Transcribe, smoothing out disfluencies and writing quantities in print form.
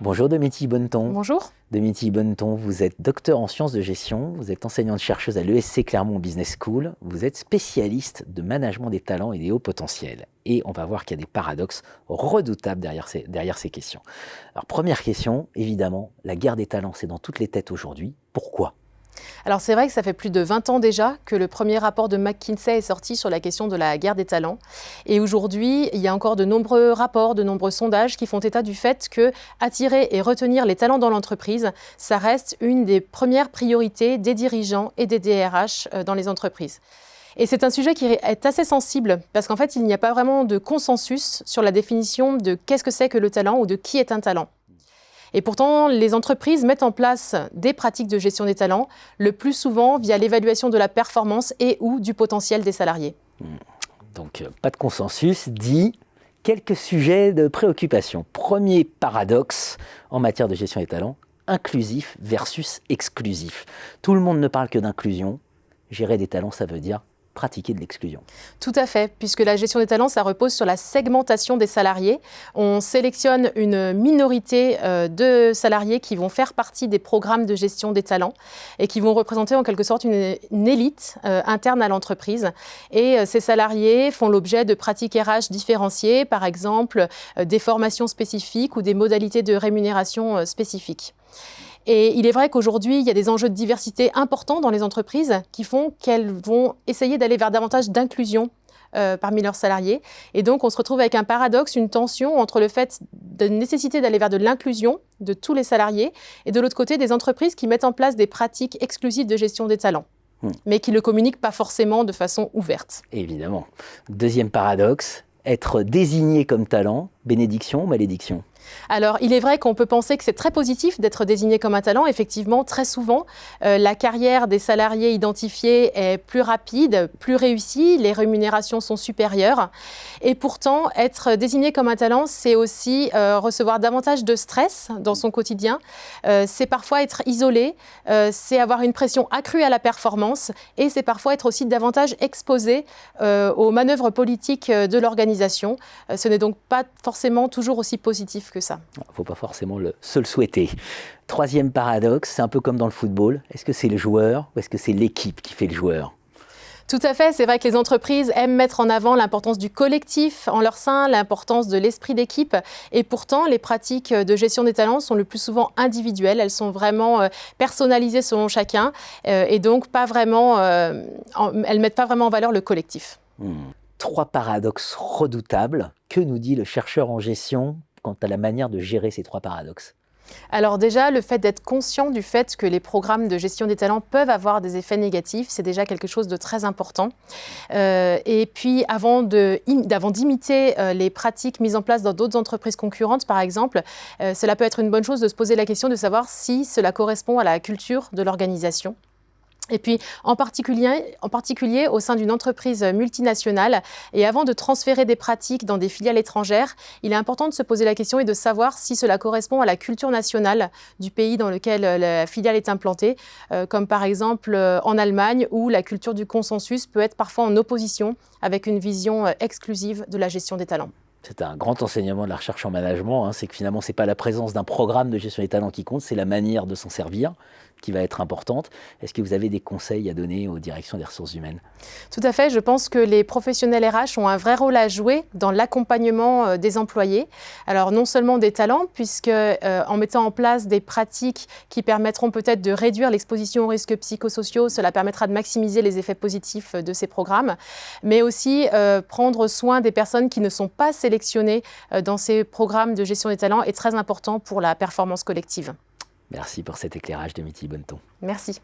Bonjour Domitille Bonneton. Bonjour. Domitille Bonneton, vous êtes docteur en sciences de gestion, vous êtes enseignante-chercheuse à l'ESC Clermont Business School, vous êtes spécialiste de management des talents et des hauts potentiels. Et on va voir qu'il y a des paradoxes redoutables derrière ces questions. Alors première question, évidemment, la guerre des talents, c'est dans toutes les têtes aujourd'hui. Pourquoi ? Alors c'est vrai que ça fait plus de 20 ans déjà que le premier rapport de McKinsey est sorti sur la question de la guerre des talents. Et aujourd'hui, il y a encore de nombreux rapports, de nombreux sondages qui font état du fait que attirer et retenir les talents dans l'entreprise, ça reste une des premières priorités des dirigeants et des DRH dans les entreprises. Et c'est un sujet qui est assez sensible parce qu'en fait, il n'y a pas vraiment de consensus sur la définition de qu'est-ce que c'est que le talent ou de qui est un talent. Et pourtant, les entreprises mettent en place des pratiques de gestion des talents, le plus souvent via l'évaluation de la performance et ou du potentiel des salariés. Donc, pas de consensus, dit quelques sujets de préoccupation. Premier paradoxe en matière de gestion des talents, inclusif versus exclusif. Tout le monde ne parle que d'inclusion. Gérer des talents, ça veut dire pratiquer de l'exclusion. Tout à fait, puisque la gestion des talents, ça repose sur la segmentation des salariés. On sélectionne une minorité de salariés qui vont faire partie des programmes de gestion des talents et qui vont représenter en quelque sorte une élite interne à l'entreprise. Et ces salariés font l'objet de pratiques RH différenciées, par exemple des formations spécifiques ou des modalités de rémunération spécifiques. Et il est vrai qu'aujourd'hui, il y a des enjeux de diversité importants dans les entreprises qui font qu'elles vont essayer d'aller vers davantage d'inclusion parmi leurs salariés. Et donc, on se retrouve avec un paradoxe, une tension entre le fait de nécessité d'aller vers de l'inclusion de tous les salariés et de l'autre côté, des entreprises qui mettent en place des pratiques exclusives de gestion des talents, mais qui ne le communiquent pas forcément de façon ouverte. Évidemment. Deuxième paradoxe, être désigné comme talent, bénédiction ou malédiction ? Alors, il est vrai qu'on peut penser que c'est très positif d'être désigné comme un talent. Effectivement, très souvent, la carrière des salariés identifiés est plus rapide, plus réussie, les rémunérations sont supérieures. Et pourtant, être désigné comme un talent, c'est aussi recevoir davantage de stress dans son quotidien. C'est parfois être isolé, c'est avoir une pression accrue à la performance et c'est parfois être aussi davantage exposé aux manœuvres politiques de l'organisation. Ce n'est donc pas forcément toujours aussi positif que ça. Il ne faut pas forcément se le souhaiter. Troisième paradoxe, c'est un peu comme dans le football. Est-ce que c'est le joueur ou est-ce que c'est l'équipe qui fait le joueur ? Tout à fait, c'est vrai que les entreprises aiment mettre en avant l'importance du collectif en leur sein, l'importance de l'esprit d'équipe. Et pourtant, les pratiques de gestion des talents sont le plus souvent individuelles. Elles sont vraiment personnalisées selon chacun et donc elles ne mettent pas vraiment en valeur le collectif. Trois paradoxes redoutables. Que nous dit le chercheur en gestion quant à la manière de gérer ces trois paradoxes ? Alors déjà, le fait d'être conscient du fait que les programmes de gestion des talents peuvent avoir des effets négatifs, c'est déjà quelque chose de très important. Et puis, avant d'imiter les pratiques mises en place dans d'autres entreprises concurrentes, par exemple, cela peut être une bonne chose de se poser la question de savoir si cela correspond à la culture de l'organisation. Et puis, en particulier au sein d'une entreprise multinationale, et avant de transférer des pratiques dans des filiales étrangères, il est important de se poser la question et de savoir si cela correspond à la culture nationale du pays dans lequel la filiale est implantée, comme par exemple en Allemagne, où la culture du consensus peut être parfois en opposition avec une vision exclusive de la gestion des talents. C'est un grand enseignement de la recherche en management, c'est que finalement, ce n'est pas la présence d'un programme de gestion des talents qui compte, c'est la manière de s'en servir qui va être importante. Est-ce que vous avez des conseils à donner aux directions des ressources humaines ? Tout à fait. Je pense que les professionnels RH ont un vrai rôle à jouer dans l'accompagnement des employés. Alors, non seulement des talents, puisque en mettant en place des pratiques qui permettront peut-être de réduire l'exposition aux risques psychosociaux, cela permettra de maximiser les effets positifs de ces programmes, mais aussi prendre soin des personnes qui ne sont pas sélectionnées dans ces programmes de gestion des talents est très important pour la performance collective. Merci pour cet éclairage, Domitille Bonneton. Merci.